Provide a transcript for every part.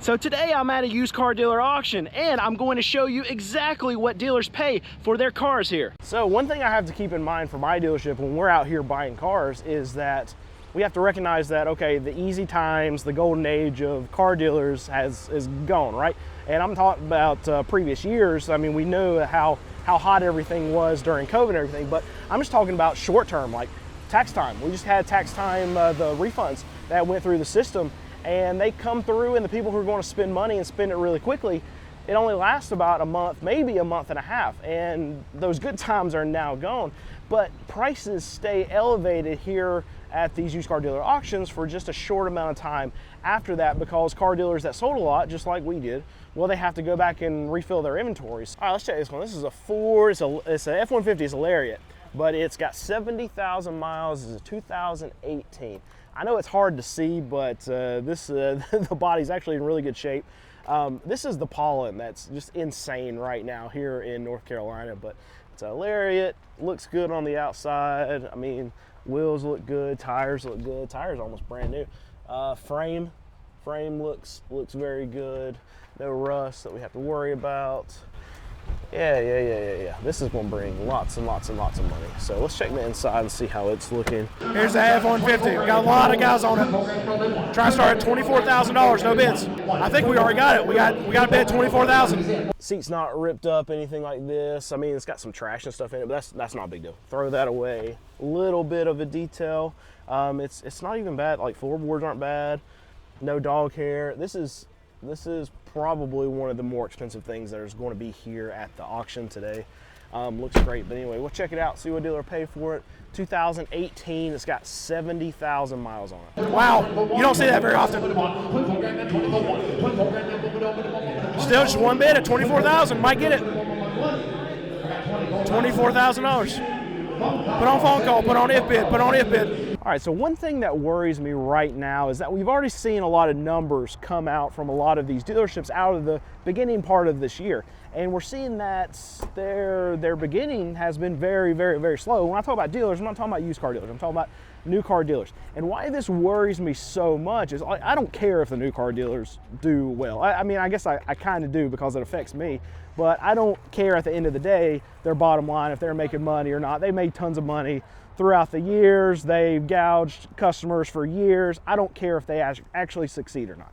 So today I'm at a used car dealer auction and I'm going to show you exactly what dealers pay for their cars here. So one thing I have to keep in mind for my dealership when we're out here buying cars is that we have to recognize that, okay, the easy times, the golden age of car dealers is gone, right? And I'm talking about previous years. I mean, we know how hot everything was during COVID and everything, but I'm just talking about short term, like tax time. We just had tax time, the refunds that went through the system, and they come through, and the people who are going to spend money and spend it really quickly, it only lasts about a month, maybe a month and a half, and those good times are now gone. But prices stay elevated here at these used car dealer auctions for just a short amount of time after that, because car dealers that sold a lot, just like we did, well, they have to go back and refill their inventories. All right, let's check this one. This is a Ford, it's a F-150, it's a Lariat, but it's got 70,000 miles. It's a 2018. I know it's hard to see, but the body's actually in really good shape. This is the pollen that's just insane right now here in North Carolina, but it's a Lariat, looks good on the outside. I mean, wheels look good, tires look good. Tires almost brand new. Frame looks very good. No rust that we have to worry about. Yeah. This is going to bring lots and lots and lots of money. So let's check the inside and see how it's looking. Here's the F-150. We got a lot of guys on it. Try to start at $24,000, no bids. I think we already got it. We got a bid $24,000. Seat's not ripped up, anything like this. I mean, it's got some trash and stuff in it, but that's not a big deal. Throw that away. Little bit of a detail. It's not even bad. Like, floorboards aren't bad. No dog hair. This is probably one of the more expensive things that is going to be here at the auction today. Looks great, but anyway, we'll check it out, see what dealer paid for it. 2018, it's got 70,000 miles on it. Wow, you don't see that very often. Still just one bid at $24,000, might get it. $24,000. Put on phone call, put on if bid, put on if bid. All right, so one thing that worries me right now is that we've already seen a lot of numbers come out from a lot of these dealerships out of the beginning part of this year. And we're seeing that their beginning has been very, very, very slow. When I talk about dealers, I'm not talking about used car dealers, I'm talking about new car dealers. And why this worries me so much is I don't care if the new car dealers do well. I mean, I guess I kind of do because it affects me, but I don't care at the end of the day, their bottom line, if they're making money or not. They made tons of money throughout the years. They've gouged customers for years. I don't care if they actually succeed or not.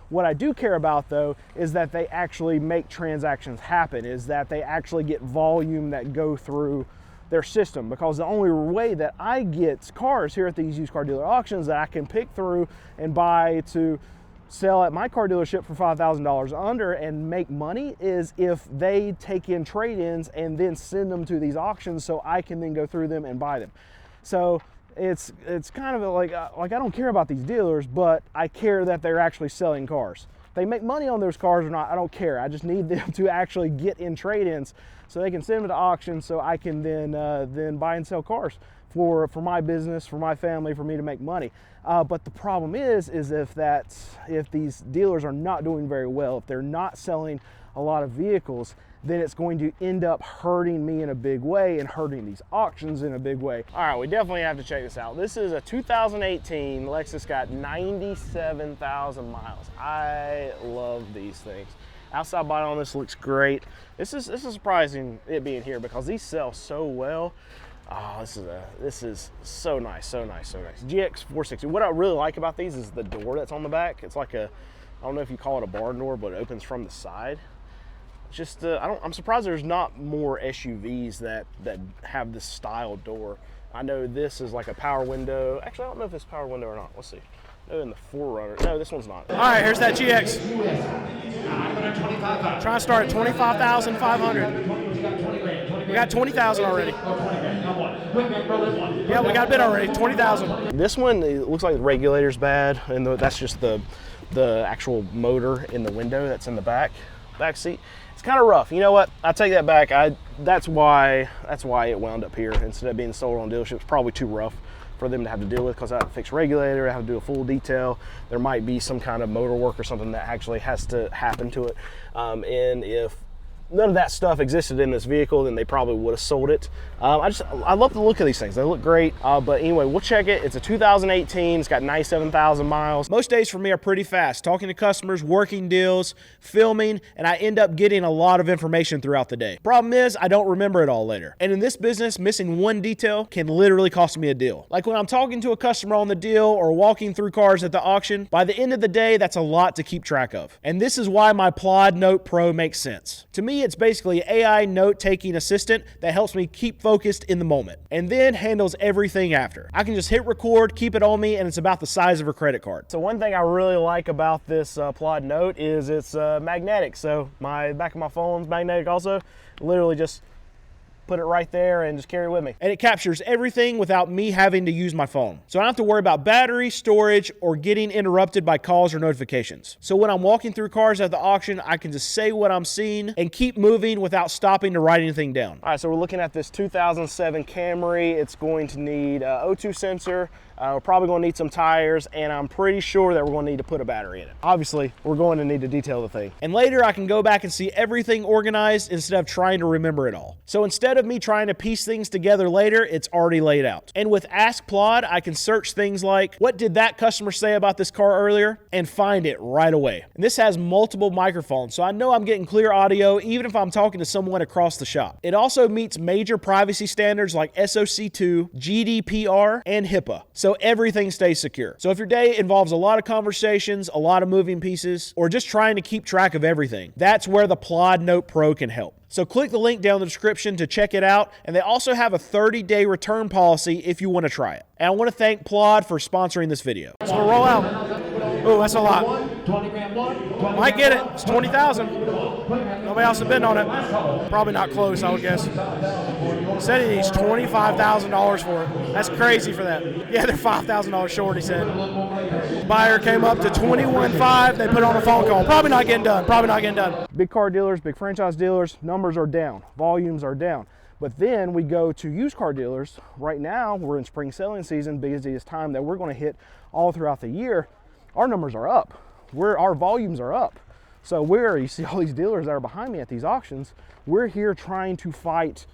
What I do care about, though, is that they actually make transactions happen, is that they actually get volume that go through their system, because the only way that I get cars here at these used car dealer auctions that I can pick through and buy to sell at my car dealership for $5,000 under and make money is if they take in trade-ins and then send them to these auctions so I can then go through them and buy them. So it's kind of like I don't care about these dealers, but I care that they're actually selling cars. If they make money on those cars or not, I don't care. I just need them to actually get in trade-ins so they can send them to auction so I can then buy and sell cars for my business, for my family, for me to make money. But the problem is if these dealers are not doing very well, if they're not selling a lot of vehicles, then it's going to end up hurting me in a big way and hurting these auctions in a big way. All right, we definitely have to check this out. This is a 2018 Lexus, got 97,000 miles. I love these things. Outside body on this looks great. This is surprising it being here because these sell so well. Oh, this is so nice, so nice, so nice. GX 460. What I really like about these is the door that's on the back. It's like I don't know if you call it a barn door, but it opens from the side. Just I'm surprised there's not more SUVs that have this style door. I know this is like a power window. Actually, I don't know if it's power window or not. Let's see. No, in the 4Runner. No, this one's not. All right, here's that GX. Try to start at $25,500. We got 20,000 already. Yeah, we got a bid already. 20,000. This one, it looks like the regulator's bad, and that's just the actual motor in the window that's in the back seat. It's kind of rough. You know what? I take that back. That's why it wound up here instead of being sold on dealerships. Probably too rough for them to have to deal with because I have to fix regulator, I have to do a full detail. There might be some kind of motor work or something that actually has to happen to it. And if none of that stuff existed in this vehicle, then they probably would have sold it. I love the look of these things. They look great. But anyway, we'll check it. It's a 2018. It's got 97,000 miles. Most days for me are pretty fast. Talking to customers, working deals, filming, and I end up getting a lot of information throughout the day. Problem is, I don't remember it all later. And in this business, missing one detail can literally cost me a deal. Like when I'm talking to a customer on the deal or walking through cars at the auction, by the end of the day, that's a lot to keep track of. And this is why my Plod Note Pro makes sense. To me, it's basically an AI note-taking assistant that helps me keep focused in the moment and then handles everything after. I can just hit record, keep it on me, and it's about the size of a credit card. So one thing I really like about this Plod Note is it's magnetic. So my back of my phone's magnetic also. Literally just put it right there and just carry it with me. And it captures everything without me having to use my phone. So I don't have to worry about battery, storage, or getting interrupted by calls or notifications. So when I'm walking through cars at the auction, I can just say what I'm seeing and keep moving without stopping to write anything down. All right, so we're looking at this 2007 Camry. It's going to need an O2 sensor. We're probably going to need some tires, and I'm pretty sure that we're going to need to put a battery in it. Obviously, we're going to need to detail the thing. And later, I can go back and see everything organized instead of trying to remember it all. So instead of me trying to piece things together later, it's already laid out. And with Ask Plod, I can search things like, what did that customer say about this car earlier? And find it right away. And this has multiple microphones, so I know I'm getting clear audio even if I'm talking to someone across the shop. It also meets major privacy standards like SOC2, GDPR, and HIPAA. So everything stays secure. So if your day involves a lot of conversations, a lot of moving pieces, or just trying to keep track of everything, that's where the Plod Note Pro can help. So click the link down in the description to check it out. And they also have a 30-day return policy if you want to try it. And I want to thank Plod for sponsoring this video. So we'll roll out. Oh, that's a lot. Might get it. It's 20,000. Nobody else has bid on it. Probably not close, I would guess. Said he needs $25,000 for it. That's crazy for that. Yeah, they're $5,000 short, he said. Buyer came up to $21,500. They put on a phone call. Probably not getting done. Probably not getting done. Big car dealers, big franchise dealers, numbers are down. Volumes are down. But then we go to used car dealers. Right now, we're in spring selling season, busiest time that we're going to hit all throughout the year. Our numbers are up. Our volumes are up. So you see all these dealers that are behind me at these auctions, we're here trying to fight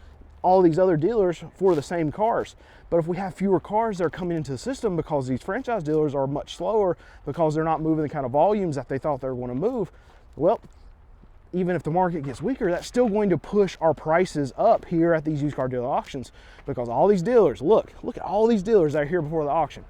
all these other dealers for the same cars. But if we have fewer cars that are coming into the system because these franchise dealers are much slower because they're not moving the kind of volumes that they thought they were going to move, well, even if the market gets weaker, that's still going to push our prices up here at these used car dealer auctions because all these dealers, look at all these dealers that are here before the auction.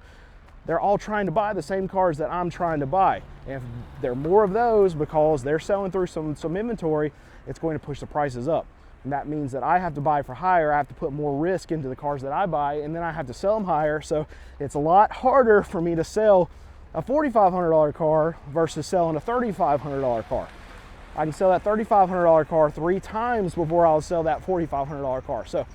They're all trying to buy the same cars that I'm trying to buy. And if there are more of those because they're selling through some inventory, it's going to push the prices up. And that means that I have to buy for higher. I have to put more risk into the cars that I buy, and then I have to sell them higher. So it's a lot harder for me to sell a $4,500 car versus selling a $3,500 car. I can sell that $3,500 car 3 times before I'll sell that $4,500 car. So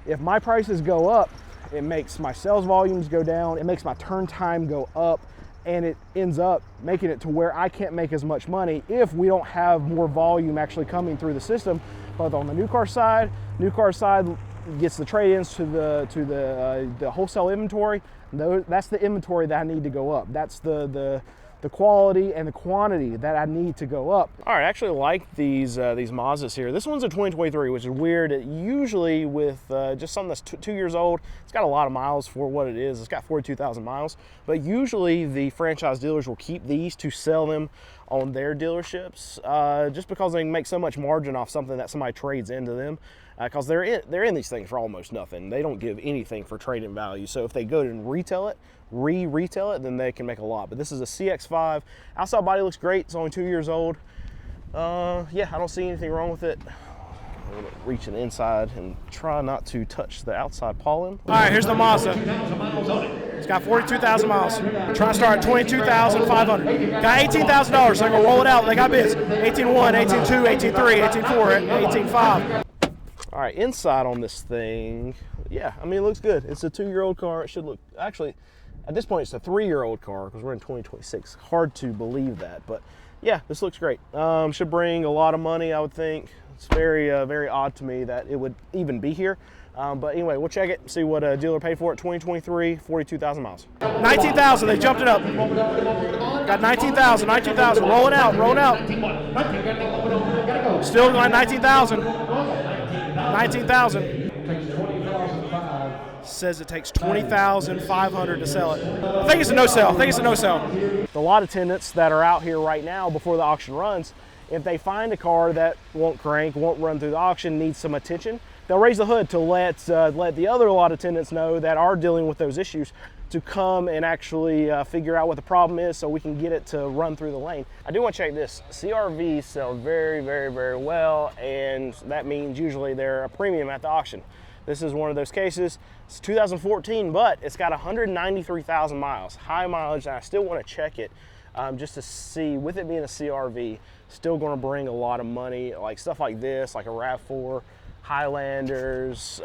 if my prices go up, it makes my sales volumes go down, it makes my turn time go up, and it ends up making it to where I can't make as much money if we don't have more volume actually coming through the system. Both on the new car side gets the trade-ins to the wholesale inventory. That's the inventory that I need to go up. That's the quality and the quantity that I need to go up. All right, I actually like these Mazdas here. This one's a 2023, which is weird. Usually with just something that's 2 years old, it's got a lot of miles for what it is. It's got 42,000 miles, but usually the franchise dealers will keep these to sell them on their dealerships just because they make so much margin off something that somebody trades into them because they're in these things for almost nothing. They don't give anything for trade-in value. So if they go and retail it, re-retail it, then they can make a lot. But this is a CX-5. Outside body looks great. It's only 2 years old. Yeah, I don't see anything wrong with it. I'm gonna reach in inside and try not to touch the outside pollen. All right, here's the Mazda. It's got 42,000 miles. We're trying to start at 22,500. Got $18,000, so I'm gonna roll it out. They got bids. 18.1, 18.2, 18.3, 18.4, 18.5. All right, inside on this thing, yeah, I mean, it looks good. It's a 2-year-old car. It should look, actually, at this point, it's a 3-year-old car because we're in 2026. Hard to believe that, but yeah, this looks great. Should bring a lot of money, I would think. It's very, very odd to me that it would even be here. But anyway, we'll check it, see what a dealer paid for it. 2023, 42,000 miles. 19,000, they jumped it up. Got 19,000, 19,000, rolling out, rolling out. Still going 19,000. 19,000. Says it takes 20,500 to sell it. I think it's a no sell. I think it's a no sell. A lot of tenants that are out here right now before the auction runs, if they find a car that won't crank, won't run through the auction, needs some attention, they'll raise the hood to let the other lot of tenants know that are dealing with those issues to come and actually figure out what the problem is so we can get it to run through the lane. I do want to check this. CRVs sell very, very, very well, and that means usually they're a premium at the auction. This is one of those cases. It's 2014, but it's got 193,000 miles, high mileage, and I still want to check it just to see, with it being a CRV, still going to bring a lot of money, like stuff like this, like a RAV4, Highlanders,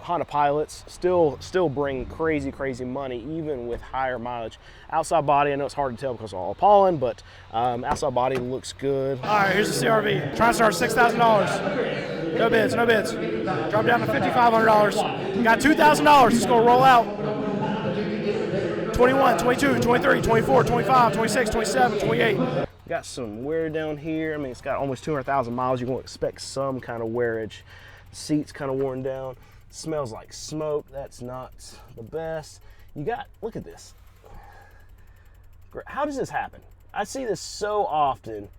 Honda Pilots, still bring crazy, crazy money, even with higher mileage. Outside body, I know it's hard to tell because of all pollen, but outside body looks good. All right, here's the CRV. Trying to start $6,000. No bids, no bids. Drop down to $5,500. Got $2,000. It's going to roll out. 21, 22, 23, 24, 25, 26, 27, 28. Got some wear down here. I mean, it's got almost 200,000 miles. You're going to expect some kind of wearage. Seats kind of worn down. Smells like smoke. That's not the best. You got, look at this. How does this happen? I see this so often,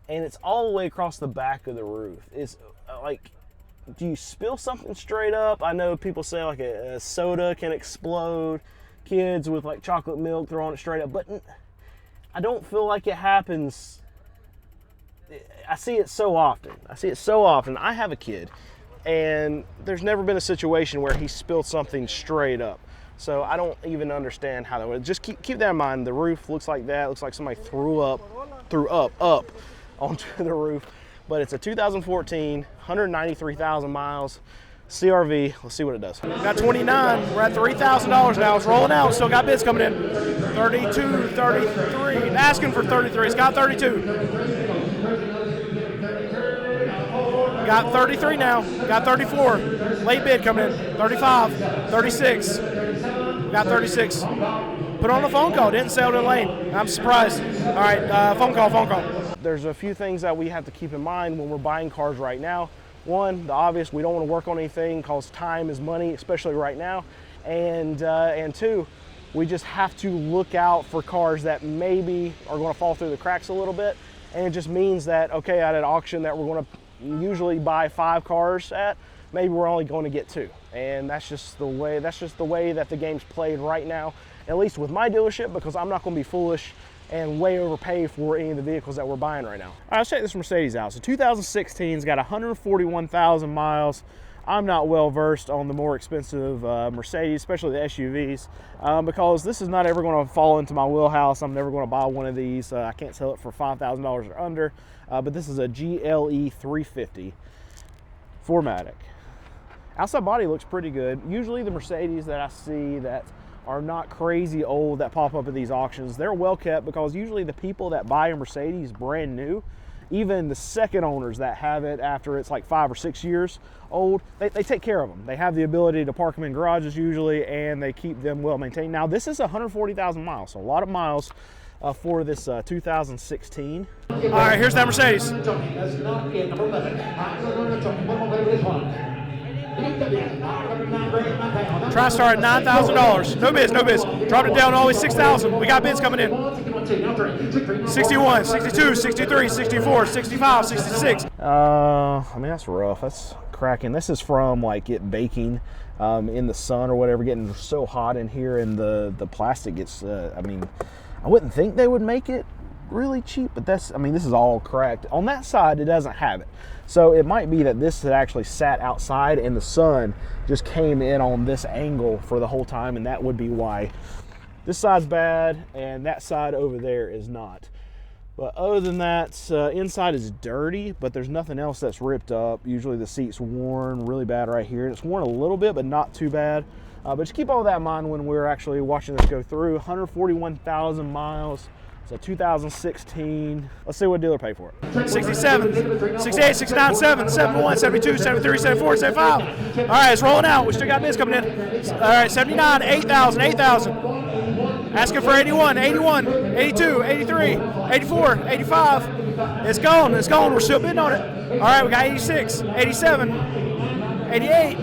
and it's all the way across the back of the roof. It's like, do you spill something straight up? I know people say like a soda can explode. Kids with like chocolate milk throwing it straight up, but I don't feel like it happens. I see it so often. I have a kid, and there's never been a situation where he spilled something straight up. So I don't even understand how that would. Just keep that in mind. The roof looks like that. It looks like somebody threw up onto the roof. But it's a 2014, 193,000 miles CRV. Let's see what it does. Got 29. We're at $3,000 now. It's rolling out. Still got bids coming in. 32, 33. Asking for 33. It's got 32. Got 33 now. Got 34. Late bid coming in. 35. 36. Got 36. Put on a phone call. Didn't sell to the lane. I'm surprised. All right, phone call. There's a few things that we have to keep in mind when we're buying cars right now. One, the obvious, we don't want to work on anything because time is money, especially right now. And two, we just have to look out for cars that maybe are going to fall through the cracks a little bit. And it just means that, okay, at an auction that we're going to usually buy 5 cars at, maybe we're only going to get 2. And that's just the way that the game's played right now, at least with my dealership, because I'm not going to be foolish and way overpay for any of the vehicles that we're buying right now. All right, let's check this Mercedes out. So 2016's got 141,000 miles. I'm not well versed on the more expensive Mercedes, especially the SUVs, because this is not ever going to fall into my wheelhouse. I'm never going to buy one of these. I can't sell it for $5,000 or under, but this is a GLE 350 4MATIC. Outside body looks pretty good. Usually the Mercedes that I see that are not crazy old that pop up at these auctions, they're well kept, because usually the people that buy a Mercedes brand new, even the second owners that have it after it's like 5 or 6 years old, they take care of them. They have the ability to park them in garages usually, and they keep them well maintained. Now this is 140,000 miles, so a lot of miles for this 2016. All right, here's that Mercedes. Try to start at $9,000. No bids, no bids. Drop it down to always $6,000. We got bids coming in. 61, 62, 63, 64, 65, 66. I mean, that's rough. That's cracking. This is from like it baking in the sun or whatever, getting so hot in here, and the plastic gets, I mean, I wouldn't think they would make it really cheap, but that's, I mean, this is all cracked. On that side, it doesn't have it. So it might be that this had actually sat outside and the sun just came in on this angle for the whole time, and that would be why this side's bad and that side over there is not. But other than that, inside is dirty, but there's nothing else that's ripped up. Usually the seat's worn really bad right here. It's worn a little bit, but not too bad. But just keep all that in mind when we're actually watching this go through. 141,000 miles. It's a 2016. Let's see what dealer paid for it. 67, 68, 69, 7, 71, 72, 73, 74, 75. All right, it's rolling out. We still got bids coming in. All right, 79, 8,000, 8,000. Asking for 81, 81, 82, 83, 84, 85. It's gone, it's gone. We're still bidding on it. All right, we got 86, 87, 88,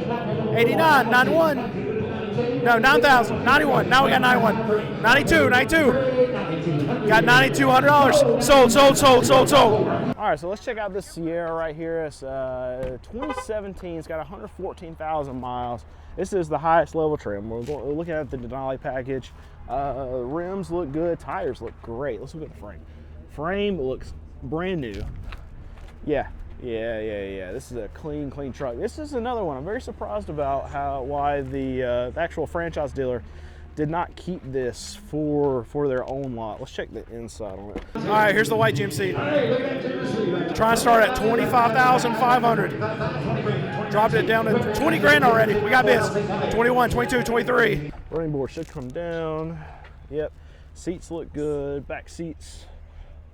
89, 91. No, 9,000, 91. Now we got 91. 92, 92. Got $9,200. Sold, sold, sold, sold, sold. All right, so let's check out this Sierra right here. It's 2017. It's got 114,000 miles. This is the highest level trim. We're looking at the Denali package. Rims look good. Tires look great. Let's look at the frame. Frame looks brand new. Yeah. This is a clean truck. This is another one. I'm very surprised about why the actual franchise dealer did not keep this for their own lot. Let's check the inside on it. All right, here's the white GMC. Trying to start at $25,500. Dropped it down to 20 grand already. We got bids. 21, 22, 23. Running board should come down. Yep. Seats look good. Back seats.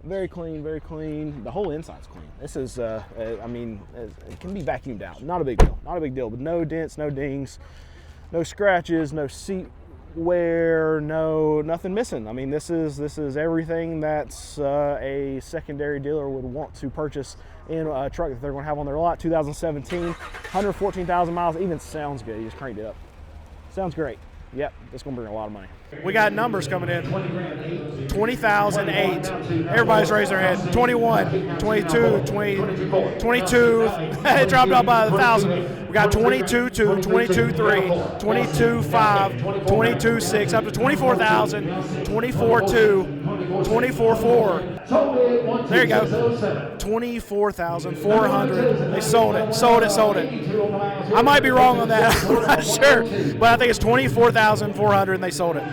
Very clean, very clean. The whole inside's clean. This is, I mean, it can be vacuumed out. Not a big deal. Not a big deal. But no dents, no dings, no scratches, no seat wear, nothing missing. I mean, this is everything that's a secondary dealer would want to purchase in a truck that they're going to have on their lot. 2017, 114,000 miles. Even sounds good. You just cranked it up. Sounds great. Yep, it's going to bring a lot of money. We got numbers coming in. 2008. Everybody's raised their hand. 21, 22, 20, 22. It dropped off by 1,000. We got 22, 2, 22, 3, 22, 5, 22, 6, up to 24,000, 24, 2, 24, 4. There you go. 24,400. They sold it. Sold it. Sold it. I might be wrong on that. I'm not sure. But I think it's 24,400 and they sold it.